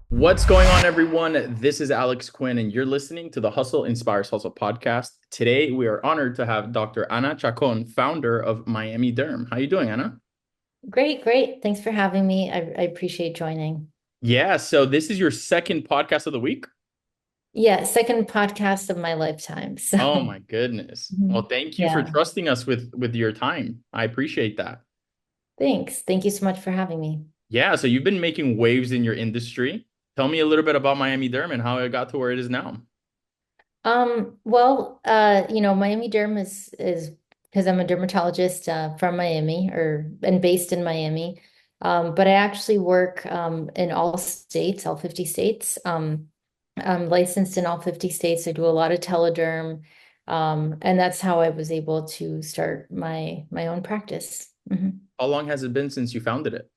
What's going on, everyone? This is Alex Quinn, and you're listening to the Hustle Inspires Hustle podcast. Today, we are honored to have Dr. Ana Chacon, founder of Miami Derm. How you doing, Ana? Great, great. Thanks for having me. I appreciate joining. Yeah, so this is your second podcast of the week. Yeah, second podcast of my lifetime. Oh So, my goodness. Well, Mhm. thank you for Yeah, trusting us with your time. I appreciate that. thanks. Thank you so much for having me. Yeah, so you've been making waves in your industry. Tell me a little bit about Miami Derm and how it got to where it is now. Miami Derm is because I'm a dermatologist from Miami or and based in Miami. But I actually work in all states, all 50 states. I'm licensed in all 50 states. I do a lot of telederm. And that's how I was able to start my own practice. Mhm. How long has it been since you founded it?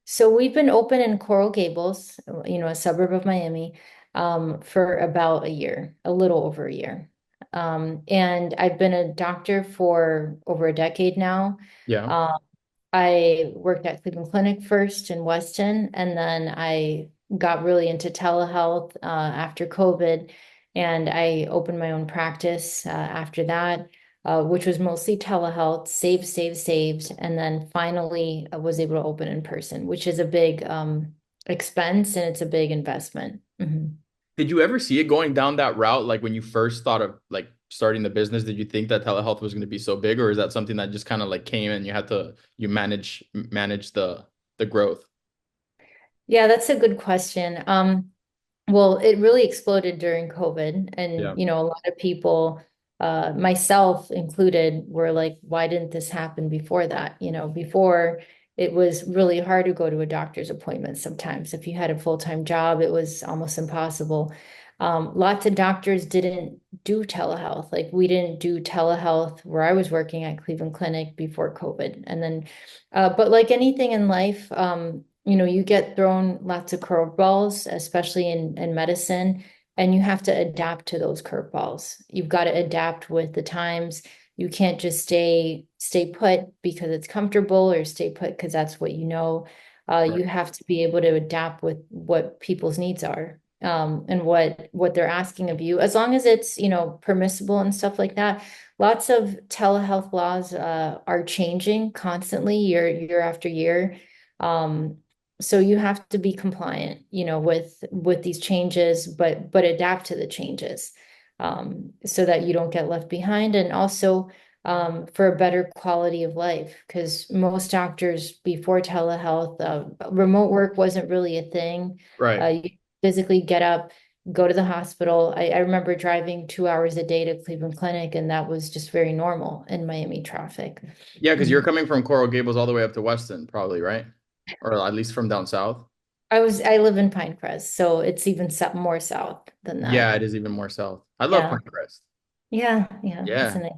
So we've been open in Coral Gables, a suburb of Miami, for about a year, a little over a year. And I've been a doctor for over a decade now. Yeah. Um, I worked at Cleveland Clinic first in Weston, and then I got really into telehealth after COVID, and I opened my own practice after that, which was mostly telehealth, saved, and then finally was able to open in person, which is a big expense and it's a big investment. Mhm. Did you ever see it going down that route? Like when you first thought of like starting the business, did you think that telehealth was going to be so big, or is that something that just kind of like came and you manage the growth? Yeah, that's a good question. Well, it really exploded during COVID, and Yeah. a lot of people, myself included, were like, "Why didn't this happen before that?" Before it was really hard to go to a doctor's appointment. Sometimes, if you had a full-time job, it was almost impossible. Lots of doctors didn't do telehealth. Like we didn't do telehealth where I was working at Cleveland Clinic before COVID, and then, but like anything in life, you get thrown lots of curveballs, especially in medicine, and you have to adapt to those curveballs. You've got to adapt with the times. You can't just stay put because it's comfortable or stay put because that's what you know. You Right. have to be able to adapt with what people's needs are, and what they're asking of you, as long as it's, permissible and stuff like that. Lots of telehealth laws are changing constantly year after year. Um, so you have to be compliant, with these changes, but adapt to the changes, so that you don't get left behind, and also for a better quality of life. Because most doctors before telehealth, remote work wasn't really a thing. Right. You physically get up, go to the hospital. I remember driving 2 hours a day to Cleveland Clinic, and that was just very normal in Miami traffic. Yeah, because you're Mhm. coming from Coral Gables all the way up to Weston, probably, right? Or at least from down south. I live in Pinecrest, so it's even more south than Yeah, that. it is even more south. I love Yeah. Pinecrest. Yeah. It's a Yeah. nice area.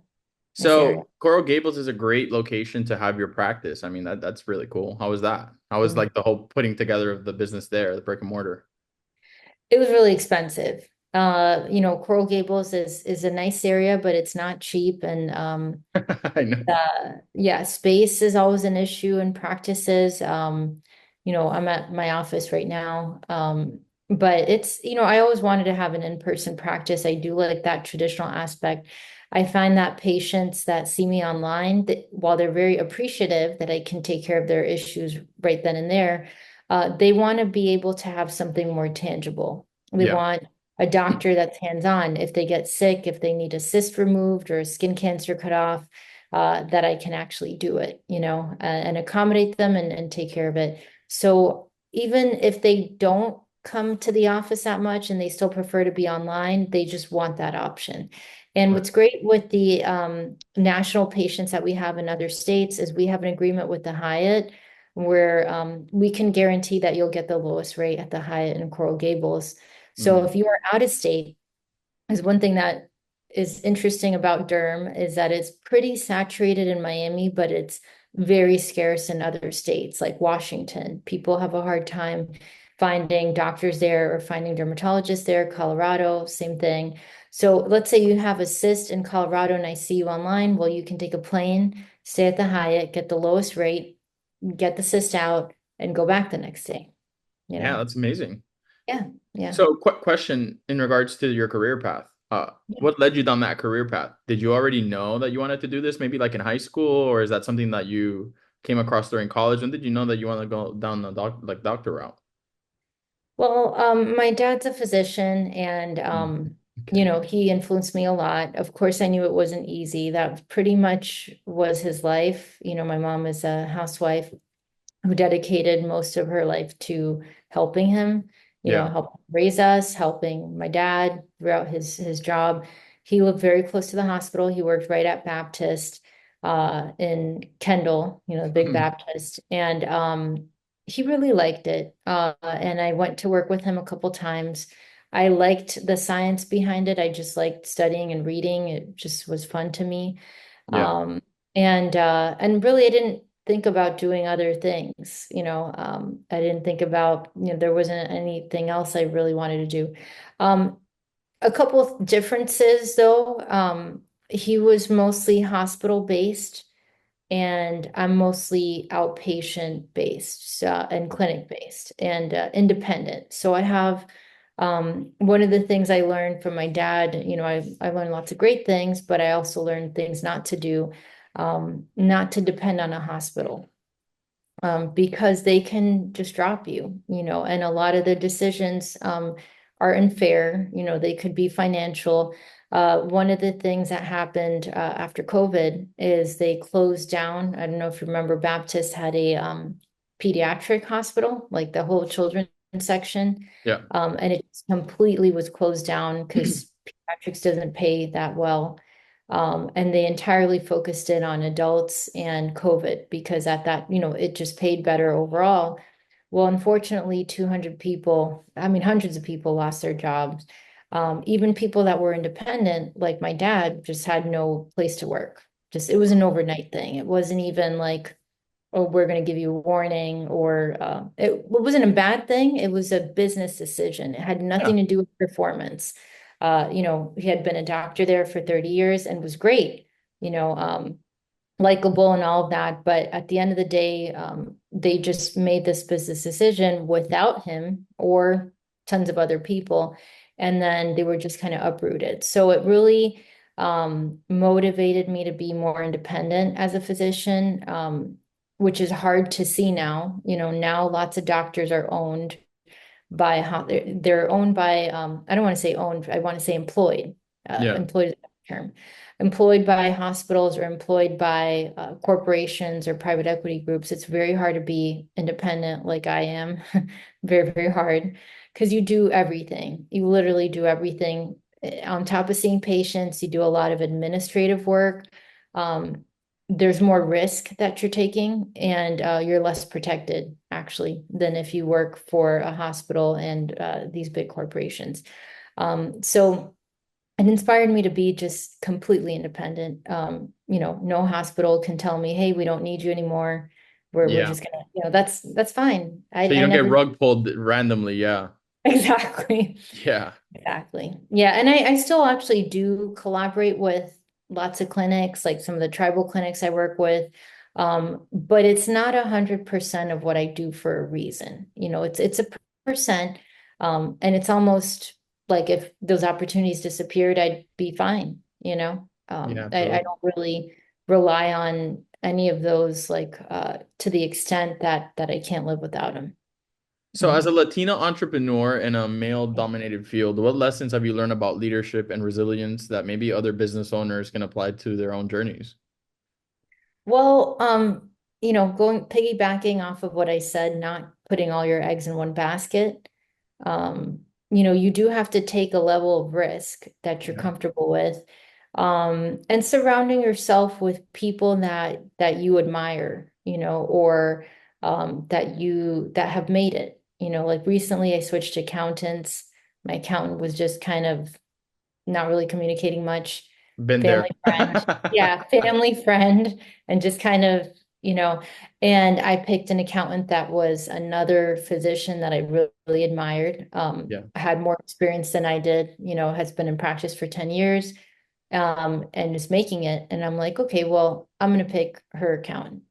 So Coral Gables is a great location to have your practice. I mean, that's really cool. How was that? How was Mm. like the whole putting together of the business there, the brick and mortar? It was really expensive. Coral Gables is a nice area, but it's not cheap. And I know. yeah, space is always an issue in practices. I'm at my office right now. But it's, I always wanted to have an in-person practice. I do like that traditional aspect. I find that patients that see me online, that while they're very appreciative that I can take care of their issues right then and there, they want to be able to have something more tangible. They Yeah. want a doctor that's hands-on. If they get sick, if they need a cyst removed or a skin cancer cut off, that I can actually do it, and accommodate them and take care of it. So even if they don't come to the office that much and they still prefer to be online, they just want that option. And Right. what's great with the national patients that we have in other states is we have an agreement with the Hyatt where we can guarantee that you'll get the lowest rate at the Hyatt in Coral Gables. So Mhm. if you are out of state, is one thing that is interesting about derm is that it's pretty saturated in Miami, but it's very scarce in other states like Washington. People have a hard time finding doctors there or finding dermatologists there. Colorado, same thing. So let's say you have a cyst in Colorado and I see you online. Well, you can take a plane, stay at the Hyatt, get the lowest rate, get the cyst out, and go back the next day. you Yeah, know. that's amazing. Yeah, yeah. So, question in regards to your career path. What led you down that career path? Did you already know that you wanted to do this, maybe like in high school, or is that something that you came across during college? When did you know that you want to go down the doctor route? Well, my dad's a physician and Mm. Okay. he influenced me a lot. Of course, I knew it wasn't easy. That pretty much was his life. My mom is a housewife who dedicated most of her life to helping him, Yeah. help raise us, helping my dad throughout his job. He lived very close to the hospital. He worked right at Baptist in Kendall, big Baptist. And he really liked it. And I went to work with him a couple times. I liked the science behind it. I just liked studying and reading. It just was fun to me. Yeah. Um, and really I didn't think about doing other things. I didn't think about, there wasn't anything else I really wanted to do. Um, a couple of differences though. He was mostly hospital based and I'm mostly outpatient based and clinic based and independent. So I have one of the things I learned from my dad, I learned lots of great things, but I also learned things not to do, not to depend on a hospital because they can just drop you, and a lot of the decisions are unfair. They could be financial. One of the things that happened after COVID is they closed down. I don't know if you remember, Baptist had a pediatric hospital, like the whole children's section, Yeah. and it completely was closed down because pediatrics doesn't pay that well. And they entirely focused in on adults and COVID because at that, it just paid better overall. Well, unfortunately, 200 people, I mean, hundreds of people lost their jobs. Even people that were independent, like my dad, just had no place to work. Just, it was an overnight thing. It wasn't even like, oh, we're going to give you a warning or it wasn't a bad thing. It was a business decision. It had Yeah. nothing to do with performance. He had been a doctor there for 30 years and was great, you know, um, likable and all of that. But at the end of the day, they just made this business decision without him or tons of other people. And then they were just kind of uprooted. So it really motivated me to be more independent as a physician, which is hard to see now. Now lots of doctors are owned by they're owned by I don't want to say owned, I want to say employed. Yeah. Employed is the term. Employed by hospitals or employed by corporations or private equity groups. It's very hard to be independent like I am. Very, very hard because you do everything. You literally do everything. On top of seeing patients, you do a lot of administrative work. Um, there's more risk that you're taking and you're less protected actually than if you work for a hospital and these big corporations. So it inspired me to be just completely independent. No hospital can tell me, hey, we don't need you anymore. We're Yeah. just gonna, that's fine. I, So you I don't get never rug pulled randomly. Yeah. exactly. Yeah. Exactly. Yeah. And I still actually do collaborate with lots of clinics, like some of the tribal clinics I work with. But it's not 100% of what I do for a reason. It's a percent. And it's almost like if those opportunities disappeared, I'd be fine, Yeah. I Totally. don't really rely on any of those like to the extent that I can't live without them. So, as a Latina entrepreneur in a male-dominated field, what lessons have you learned about leadership and resilience that maybe other business owners can apply to their own journeys? Well, going piggybacking off of what I said, not putting all your eggs in one basket, you do have to take a level of risk that you're Yeah. comfortable with, and surrounding yourself with people that you admire, or that have made it. Like recently I switched accountants. My accountant was just kind of not really communicating much. Been there. Family friend. Yeah, family friend, and just kind of, you know, and I picked an accountant that was another physician that I really admired. Yeah. Had more experience than I did, has been in practice for 10 years, and is making it. And I'm like, okay, well, I'm gonna pick her accountant.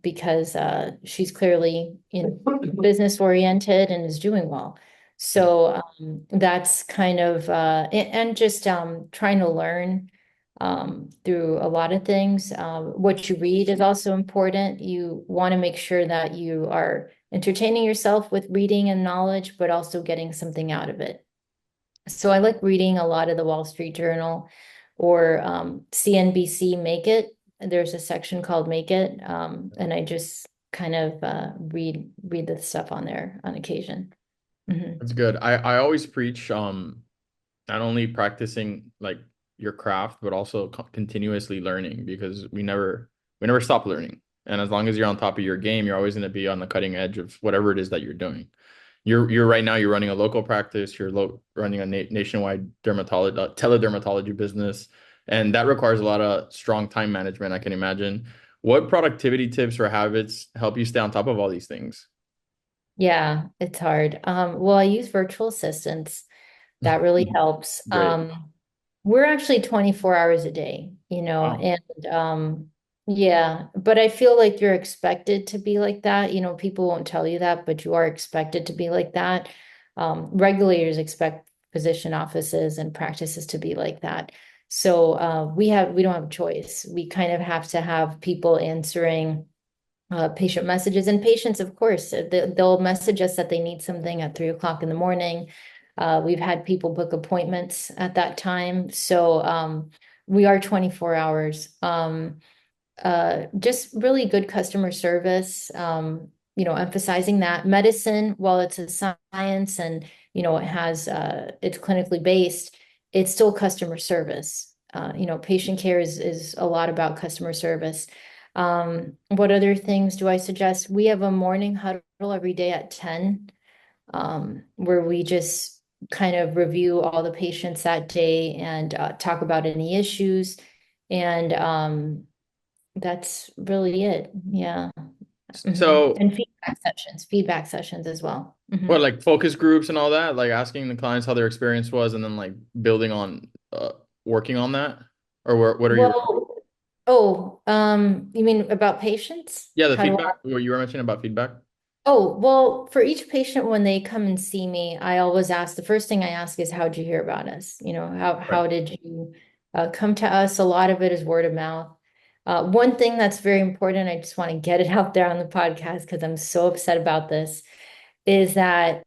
because she's clearly business oriented and is doing well. So that's kind of and just trying to learn through a lot of things. What you read is also important. You want to make sure that you are entertaining yourself with reading and knowledge, but also getting something out of it. So I like reading a lot of the Wall Street Journal or CNBC Make It. There's a section called Make It, and I just kind of read the stuff on there on occasion. Mhm. That's good. I always preach not only practicing like your craft, but also continuously learning because we never stop learning. And as long as you're on top of your game, you're always going to be on the cutting edge of whatever it is that you're doing. You're right now you're running a local practice, you're running a nationwide teledermatology business, and that requires a lot of strong time management, I can imagine. What productivity tips or habits help you stay on top of all these things? Yeah, it's hard. Well, I use virtual assistants. That really helps. Great. We're actually 24 hours a day, Wow. and yeah, but I feel like you're expected to be like that. People won't tell you that, but you are expected to be like that. Regulators expect physician offices and practices to be like that. So we don't have a choice. We kind of have to have people answering patient messages, and patients, of course, they'll message us that they need something at 3 o'clock in the morning. We've had people book appointments at that time. So we are 24 hours. Just really good customer service, emphasizing that medicine, while it's a science and, it's clinically based, it's still customer service. Patient care is a lot about customer service. What other things do I suggest? We have a morning huddle every day at 10, where we just kind of review all the patients that day and talk about any issues. And that's really it. Yeah. So And feedback sessions as well. what, like focus groups and all that, like asking the clients how their experience was and then like building on working on that? Or what are your Well, oh, you mean about patients? yeah, the How do feedback, what you were mentioning about feedback? Oh, well, for each patient, when they come and see me, I always ask, the first thing I ask is, how'd you hear about us? Right. How did you come to us? A lot of it is word of mouth. One thing that's very important, I just want to get it out there on the podcast because I'm so upset about this, is that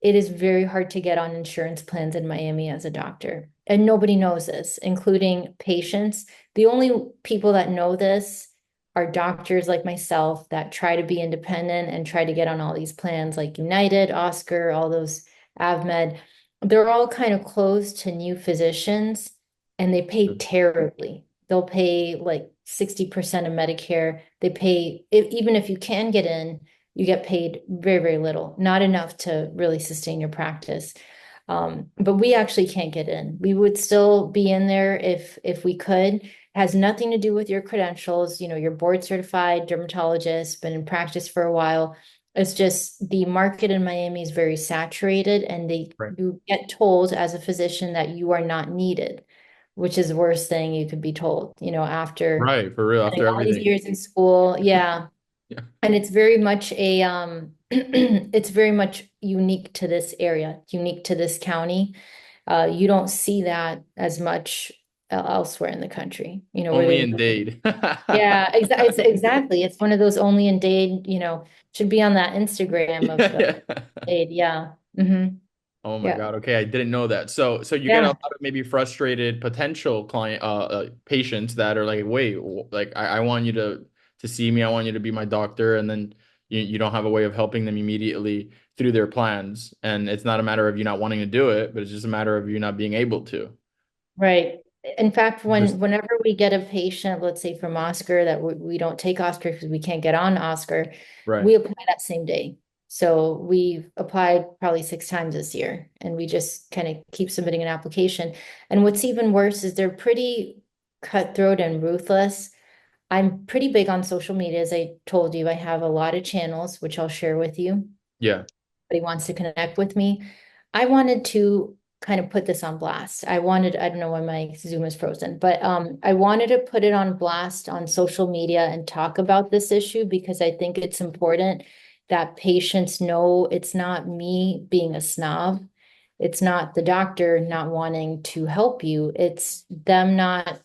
it is very hard to get on insurance plans in Miami as a doctor. And nobody knows this, including patients. The only people that know this are doctors like myself that try to be independent and try to get on all these plans like United, Oscar, all those AvMed. They're all kind of closed to new physicians and they pay terribly. They'll pay like 60% of Medicare. They pay, even if you can get in, you get paid very, very little, not enough to really sustain your practice. But we actually can't get in. We would still be in there if we could. It has nothing to do with your credentials. You're board certified dermatologist, been in practice for a while. It's just the market in Miami is very saturated, and Right. you get told as a physician that you are not needed, which is the worst thing you could be told, after Right, for real, spending after all these everything. years in school. Yeah. Yeah. And it's very much it's very much unique to this area, unique to this county. You don't see that as much elsewhere in the country, where Only there's, in Dade. yeah, exactly. It's one of those only in Dade, should be on that Instagram of Yeah, yeah. Dade. Yeah. Hmm. Oh my Yeah. God. Okay, I didn't know that. So you get a Yeah. lot of maybe frustrated potential client patients that are like, wait, like I want you to see me, I want you to be my doctor, and then you don't have a way of helping them immediately through their plans. And it's not a matter of you not wanting to do it, but it's just a matter of you not being able to. Right. In fact, Just whenever we get a patient, let's say from Oscar, that we don't take Oscar because we can't get on Oscar, right. we apply that same day. So we've applied probably 6 times this year, and we just kind of keep submitting an application. And what's even worse is they're pretty cutthroat and ruthless. I'm pretty big on social media, as I told you. I have a lot of channels, which I'll share with you. Yeah. He wants to connect with me. I wanted to kind of put this on blast. I don't know why my Zoom is frozen, but I wanted to put it on blast on social media and talk about this issue because I think it's important that patients know it's not me being a snob. It's not the doctor not wanting to help you. It's them not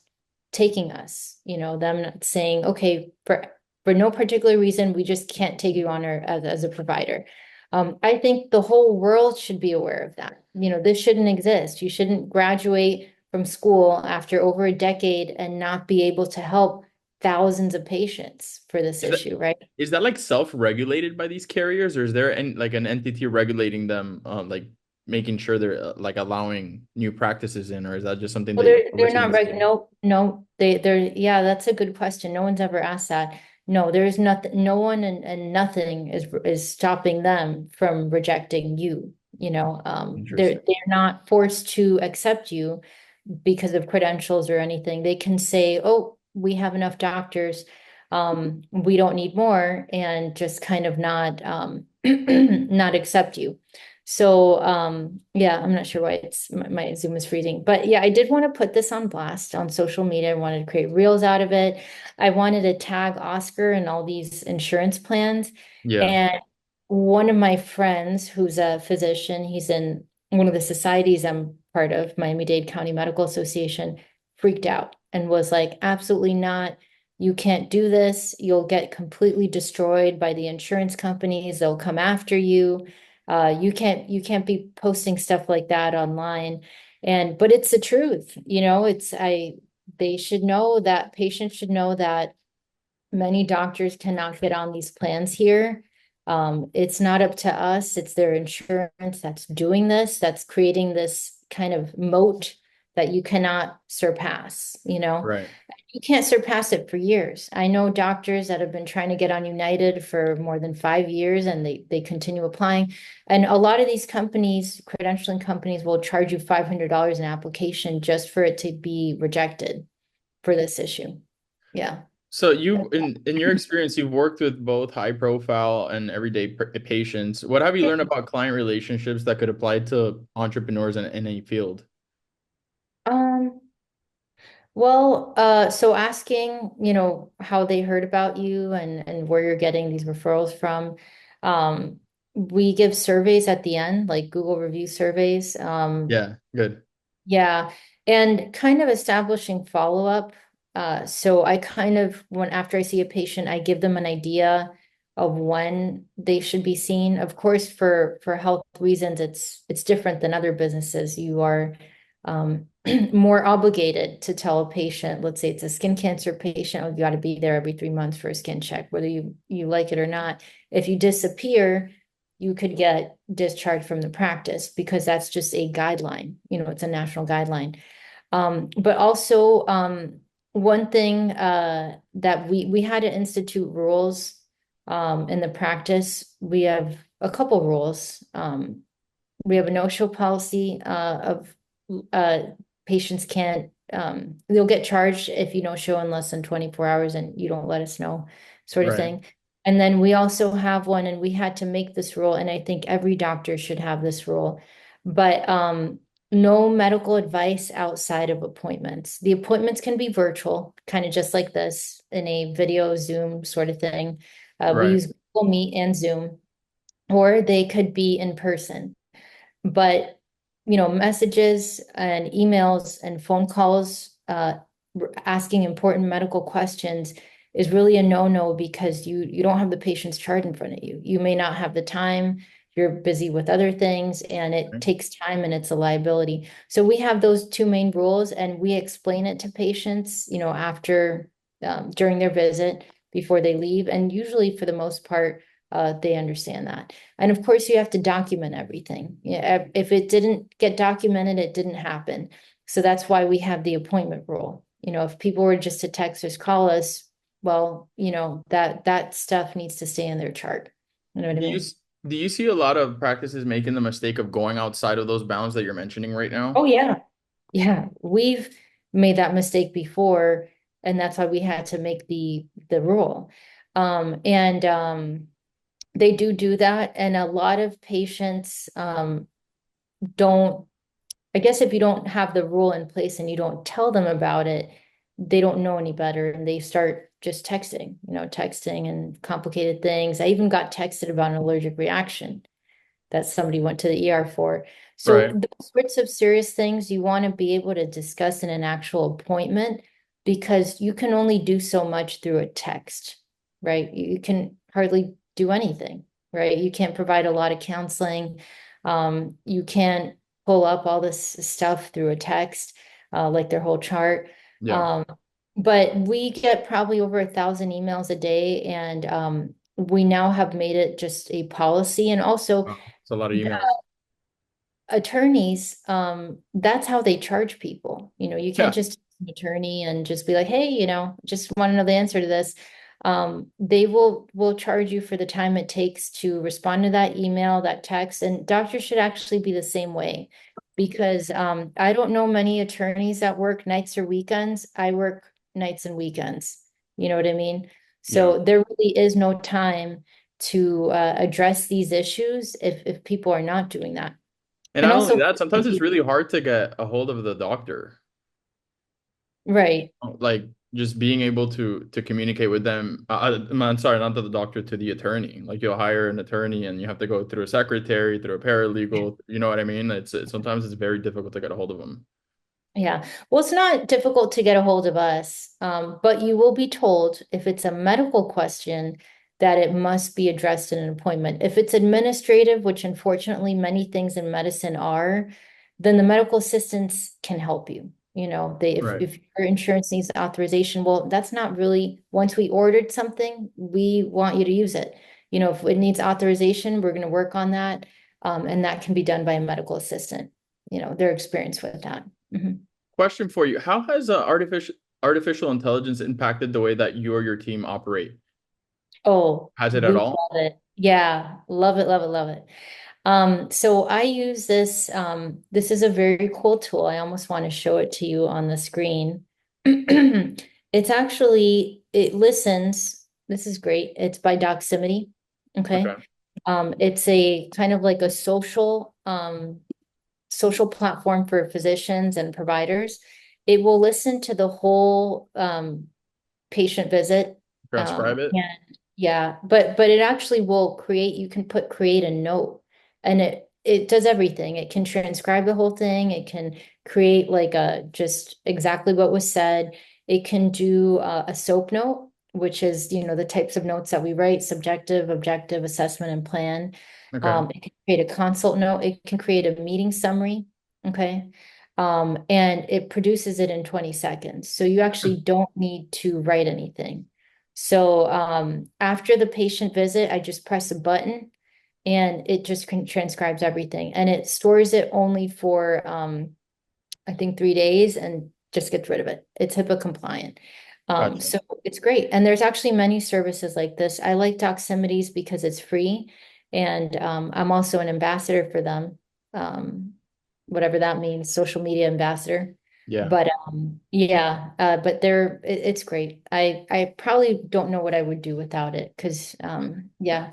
taking us, them not saying, okay, for no particular reason, we just can't take you on as a provider. I think the whole world should be aware of that. This shouldn't exist. You shouldn't graduate from school after over a decade and not be able to help thousands of patients for this Is that issue, right? is that like self-regulated by these carriers, or is there like an entity regulating them, like making sure they're like allowing new practices in, or is that just something Well, they they're oversee not themselves? no, no, yeah, that's a good question. No one's ever asked that. No, there is nothing, no one and nothing is stopping them from rejecting you. Interesting. They're not forced to accept you because of credentials or anything. They can say, oh, we have enough doctors. We don't need more, and just kind of not not accept you. So yeah, I'm not sure why it's my Zoom is freezing. But yeah, I did want to put this on blast on social media. I wanted to create reels out of it. I wanted to tag Oscar and all these insurance plans. Yeah. And one of my friends who's a physician, he's in one of the societies I'm part of, Miami-Dade County Medical Association, freaked out and was like, absolutely not. You can't do this. You'll get completely destroyed by the insurance companies. They'll come after you. You can't be posting stuff like that online. But it's the truth, they should know that patients should know that many doctors cannot get on these plans here. It's not up to us, it's their insurance that's doing this, that's creating this kind of moat that you cannot surpass, Right. You can't surpass it for years. I know doctors that have been trying to get on United for more than 5 years and they continue applying. And a lot of these companies, credentialing companies, will charge you $500 an application just for it to be rejected for this issue. Yeah. So you, in your experience, you've worked with both high profile and everyday patients. What have you learned about client relationships that could apply to entrepreneurs in any field? Um, well, so asking, how they heard about you and where you're getting these referrals from. We give surveys at the end, like Google review surveys. Yeah, good. Yeah, and kind of establishing follow-up. So I kind of, when after I see a patient, I give them an idea of when they should be seen. Of course, for health reasons, it's different than other businesses. You are more obligated to tell a patient, let's say it's a skin cancer patient, oh, you got to be there every 3 months for a skin check, whether you like it or not. If you disappear, you could get discharged from the practice because that's just a guideline. It's a national guideline. But also, one thing that we had to institute rules in the practice. We have a couple rules. We have a no-show policy of uh, patients can't, they'll get charged if you don't show in less than 24 hours and you don't let us know, sort of Right. thing. And then we also have one, and we had to make this rule, and I think every doctor should have this rule. But no medical advice outside of appointments. The appointments can be virtual, kind of just like this in a video Zoom sort of thing. We Right. use Google Meet and Zoom, or they could be in person. But, messages and emails and phone calls, asking important medical questions is really a no-no because you don't have the patient's chart in front of you. You may not have the time, you're busy with other things, and it Right. takes time and it's a liability. So we have those two main rules, and we explain it to patients, after, during their visit, before they leave. And usually, for the most part, they understand that. And of course, you have to document everything. Yeah, if it didn't get documented, it didn't happen. So that's why we have the appointment rule. If people were just to text us, call us, well, that stuff needs to stay in their chart. You know what I Do you mean? s- do you see a lot of practices making the mistake of going outside of those bounds that you're mentioning right now? Oh yeah. Yeah. We've made that mistake before, and that's why we had to make the rule. And they do that, and a lot of patients don't. I guess if you don't have the rule in place and you don't tell them about it, they don't know any better and they start just texting, texting and complicated things. I even got texted about an allergic reaction that somebody went to the ER for. So Right. those sorts of serious things you want to be able to discuss in an actual appointment because you can only do so much through a text, right? You can hardly do anything, right? You can't provide a lot of counseling. You can't pull up all this stuff through a text, like their whole chart. Yeah. Um, but we get probably over 1,000 emails a day, and we now have made it just a policy. And also, Wow. It's a lot of emails. attorneys, that's how they charge people. You can't Yeah. just an attorney and just be like, hey, just want to know the answer to this. They will charge you for the time it takes to respond to that email, that text, and doctors should actually be the same way because I don't know many attorneys that work nights or weekends. I work nights and weekends. You know what I mean? Yeah. So there really is no time to address these issues if people are not doing that. And And not only also, that, sometimes it's really hard to get a hold of the doctor. right. Like just being able to communicate with them. I'm sorry, not to the doctor, to the attorney. Like you'll hire an attorney and you have to go through a secretary, through a paralegal. You know what I mean? Sometimes it's very difficult to get a hold of them. Yeah. Well, it's not difficult to get a hold of us, but you will be told if it's a medical question that it must be addressed in an appointment. If it's administrative, which unfortunately many things in medicine are, then the medical assistants can help you. Right. If your insurance needs authorization, well, that's not really, once we ordered something, we want you to use it. If it needs authorization, we're going to work on that. And that can be done by a medical assistant. They're experienced with that. Mhm. Question for you. How has artificial intelligence impacted the way that you or your team operate? Oh, Has it at we all? love it. Yeah, love it, love it, love it. So I use this. This is a very cool tool. I almost want to show it to you on the screen. It listens. This is great. It's by Doximity. Okay. Okay. It's a kind of like a social platform for physicians and providers. It will listen to the whole patient visit. Transcribe it. And yeah, but it actually will create, you can create a note and it does everything. It can transcribe the whole thing. It can create like just exactly what was said. It can do a SOAP note, which is, the types of notes that we write, subjective, objective, assessment, and plan. Okay. It can create a consult note. It can create a meeting summary. Okay. And it produces it in 20 seconds. So you actually don't need to write anything. So after the patient visit, I just press a button and it just transcribes everything. And it stores it only for I think 3 days and just gets rid of it. It's HIPAA compliant. Gotcha. So it's great. And there's actually many services like this. I like Doximities because it's free. And I'm also an ambassador for them. Um, Whatever that means, social media ambassador. Yeah. But yeah, but it's great. I probably don't know what I would do without it because yeah,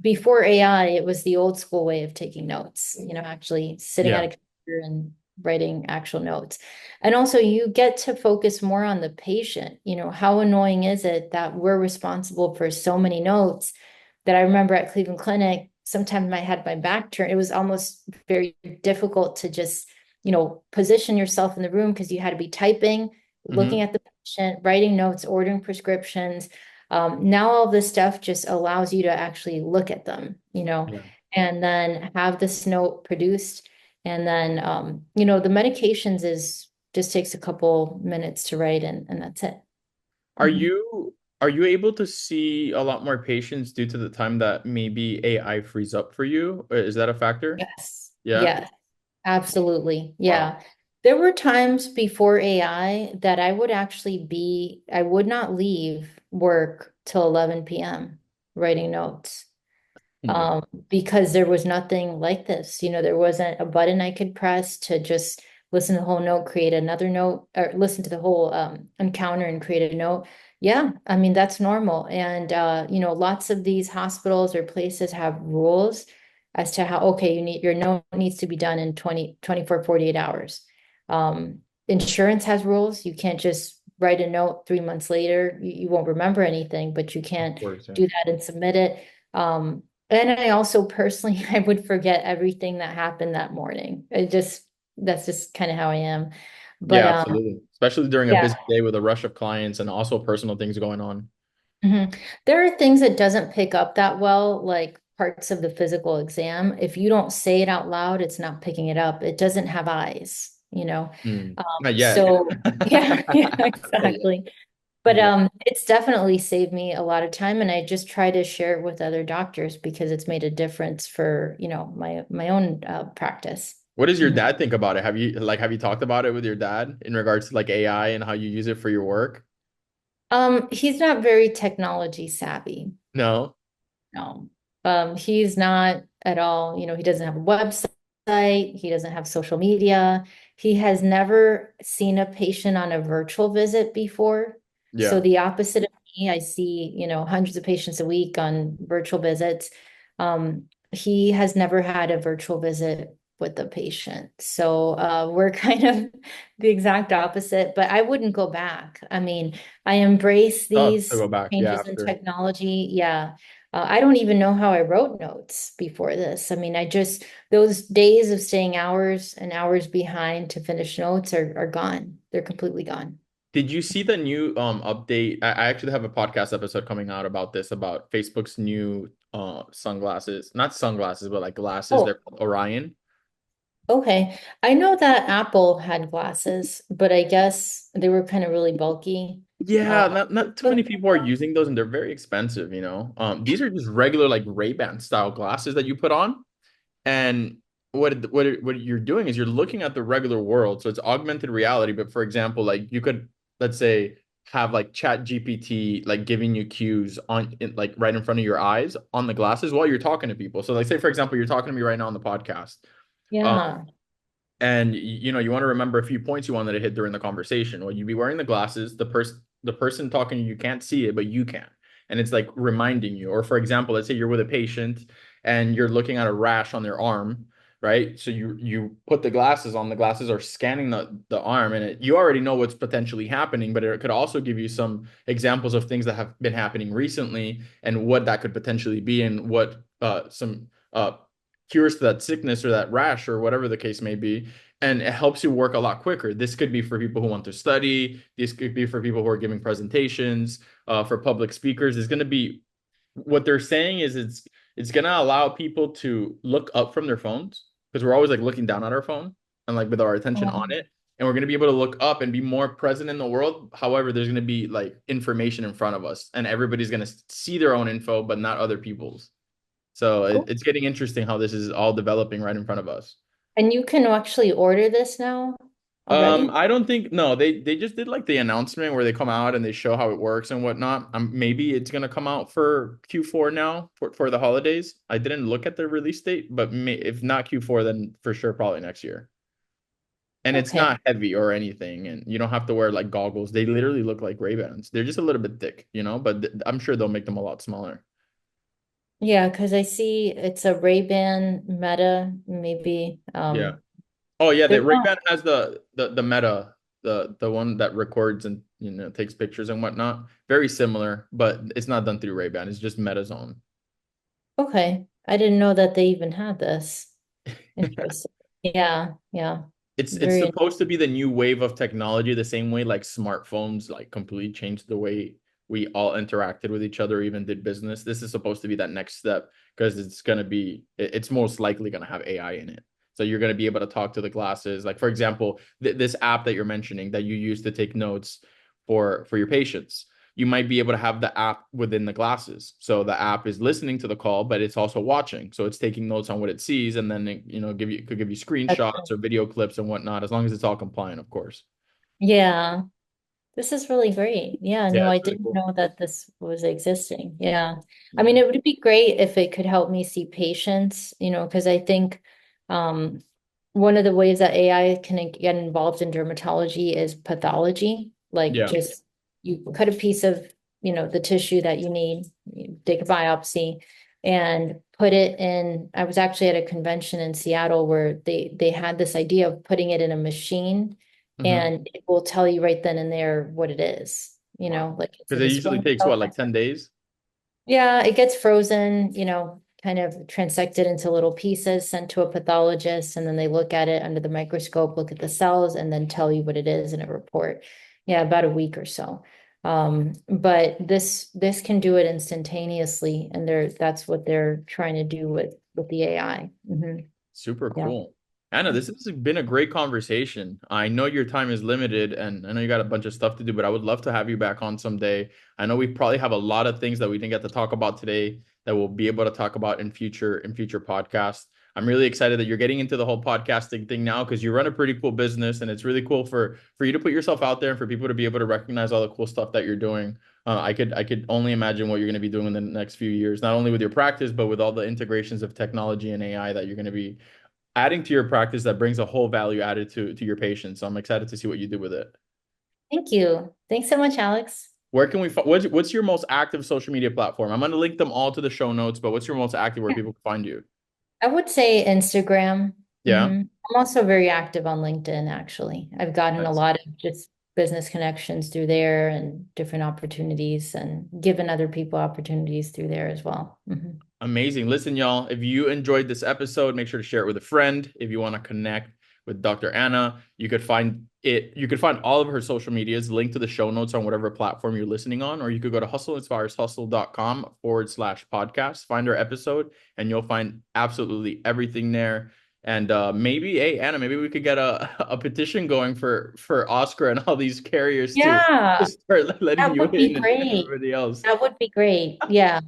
before AI, it was the old school way of taking notes, actually sitting at Yeah. a computer and writing actual notes. And also you get to focus more on the patient. How annoying is it that we're responsible for so many notes that I remember at Cleveland Clinic, sometimes I had my back turned. It was almost very difficult to just, position yourself in the room because you had to be typing, looking Hmm. at the patient, writing notes, ordering prescriptions. Now all this stuff just allows you to actually look at them, Yeah. and then have this note produced. And then, the medications is just takes a couple minutes to write and that's it. Are Mhm. you able to see a lot more patients due to the time that maybe AI frees up for you? Is that a factor? Yes. Yeah. Yes. Absolutely. Wow. Yeah. There were times before AI that I would not leave work till 11 p.m. writing notes. Oh my. Because there was nothing like this. There wasn't a button I could press to just listen to the whole note, create another note, or listen to the whole encounter and create a note. Yeah, I mean, that's normal. And lots of these hospitals or places have rules as to how, okay, your note needs to be done in 24, 48 hours. Insurance has rules. You can't just write a note 3 months later. You won't remember anything, but you Of can't course, yeah. do that and submit it. And I also personally, I would forget everything that happened that morning. That's just kind of how I am. But Yeah, absolutely. Especially during a yeah. busy day with a rush of clients and also personal things going on. Mhm. There are things that doesn't pick up that well, like parts of the physical exam. If you don't say it out loud, it's not picking it up. It doesn't have eyes, you know. Not yet. So yeah, yeah, exactly. But Yeah. it's definitely saved me a lot of time, and I just try to share it with other doctors because it's made a difference for, my own practice. What does your Mhm. dad think about it? Have you talked about it with your dad in regards to like AI and how you use it for your work? He's not very technology savvy. No. No, he's not at all. He doesn't have a website. He doesn't have social media. He has never seen a patient on a virtual visit before. So Yeah. the opposite of me, I see, hundreds of patients a week on virtual visits. He has never had a virtual visit with a patient. So we're kind of the exact opposite, but I wouldn't go back. I mean, I embrace Tough to these go back. Yeah, changes in after. technology. Yeah. I don't even know how I wrote notes before this. I mean, those days of staying hours and hours behind to finish notes are gone. They're completely gone. Did you see the new update? I actually have a podcast episode coming out about this, about Facebook's new sunglasses. Not sunglasses, but like glasses. Oh, They're called Orion. okay. I know that Apple had glasses, but I guess they were kind of really bulky. Yeah, not too many But people are using those and they're very expensive, you know. These are just regular like Ray-Ban style glasses that you put on. And what you're doing is you're looking at the regular world. So it's augmented reality, but for example, like you could, let's say, have like Chat GPT like giving you cues like right in front of your eyes on the glasses while you're talking to people. So like say for example, you're talking to me right now on the podcast. Um, yeah. and you know you want to remember a few points you wanted to hit during the conversation. Well, you'd be wearing the glasses. The person talking to you can't see it, but you can, and it's like reminding you. Or for example, let's say you're with a patient and you're looking at a rash on their arm, right? So you put the glasses on. The glasses are scanning the arm, and you already know what's potentially happening, but it could also give you some examples of things that have been happening recently and what that could potentially be, and what some cures to that sickness or that rash or whatever the case may be. And it helps you work a lot quicker. This could be for people who want to study. This could be for people who are giving presentations, for public speakers. It's going to be what they're saying is it's going to allow people to look up from their phones because we're always like looking down at our phone and like with our attention on Um, it. And we're going to be able to look up and be more present in the world. However, there's going to be like information in front of us and everybody's going to see their own info, but not other people's. So cool. it's getting interesting how this is all developing right in front of us. And you can actually order this now already? I don't think no, they just did like the announcement where they come out and they show how it works and whatnot. Maybe it's gonna come out for Q4 now for the holidays. I didn't look at the release date, but if not Q4, then for sure probably next year. And it's Okay. not heavy or anything, and you don't have to wear like goggles. They literally look like Ray-Bans. They're just a little bit thick, you know, but I'm sure they'll make them a lot smaller. Yeah, because I see it's a Ray-Ban Meta, maybe. Yeah. Oh yeah, the There's not Ray-Ban has the Meta, the one that records and takes pictures and whatnot. Very similar, but it's not done through Ray-Ban. It's just Meta's own. okay. I didn't know that they even had this. Interesting. Yeah, yeah. It's Very, supposed to be the new wave of technology, the same way like smartphones like completely changed the way we all interacted with each other, even did business. This is supposed to be that next step because it's most likely gonna have AI in it. So you're gonna be able to talk to the glasses. Like for example, this app that you're mentioning that you use to take notes for your patients, you might be able to have the app within the glasses. So the app is listening to the call, but it's also watching. So it's taking notes on what it sees, and then it could give you that's, screenshots or video clips and whatnot, as long as it's all compliant, of course. yeah. This is really great. Yeah, Yeah, no, I it's really didn't cool. know that this was existing. Yeah. I Yeah. mean, it would be great if it could help me see patients, because I think um one of the ways that AI can get involved in dermatology is pathology. Like Yeah. just you cut a piece of, the tissue that you need, you take a biopsy, and put it in. I was actually at a convention in Seattle where they had this idea of putting it in a machine Mm-hmm. and it will tell you right then and there what it is, Wow. like is Because it it a usually skin takes what, cell? like 10 days? Yeah, it gets frozen, kind of transected into little pieces, sent to a pathologist, and then they look at it under the microscope, look at the cells, and then tell you what it is in a report. Yeah, about a week or so. But this can do it instantaneously, and that's what they're trying to do with the AI. Super Yeah. cool. Anna, this has been a great conversation. I know your time is limited and I know you got a bunch of stuff to do, but I would love to have you back on someday. I know we probably have a lot of things that we didn't get to talk about today that we'll be able to talk about in future podcasts. I'm really excited that you're getting into the whole podcasting thing now because you run a pretty cool business and it's really cool for you to put yourself out there and for people to be able to recognize all the cool stuff that you're doing. I could only imagine what you're going to be doing in the next few years, not only with your practice, but with all the integrations of technology and AI that you're going to be adding to your practice that brings a whole value added to your patients. So I'm excited to see what you do with it. Thank you. Thanks so much, Alex. Where can we what's your most active social media platform? I'm going to link them all to the show notes, but what's your most active where people can find you? I would say Instagram. Yeah. I'm also very active on LinkedIn, actually. I've gotten a Nice. lot of just business connections through there and different opportunities and given other people opportunities through there as well. Amazing. Listen, y'all, if you enjoyed this episode, make sure to share it with a friend. If you want to connect with Dr. Anna, you could find all of her social medias linked to the show notes on whatever platform you're listening on, or you could go to hustleinspireshustle.com/podcast, find our episode, and you'll find absolutely everything there. And maybe, hey, Anna, maybe we could get a petition going for Oscar and all these carriers to Yeah, start letting that you would be in and great. everybody else, That would be great. Yeah.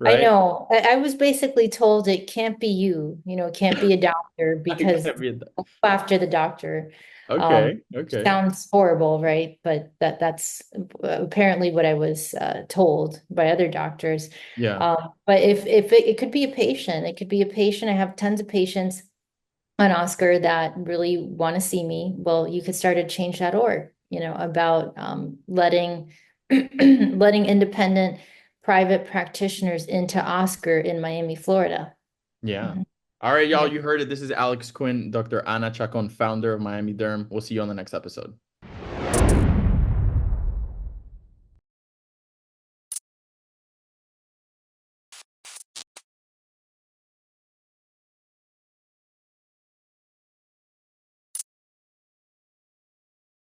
I right? know. I was basically told it can't be you, it can't be a doctor I because gotta be after the doctor. okay. Okay. Sounds horrible, right? But that's apparently what I was told by other doctors. Yeah. But if it could be a patient, it could be a patient. I have tons of patients on Oscar that really want to see me. Well, you could start at change.org, about letting letting independent private practitioners into Oscar in Miami, Florida. Yeah. Mhm. All right, y'all. Yeah. You heard it. This is Alex Quinn, Dr. Anna Chacon, founder of Miami Derm. We'll see you on the next episode.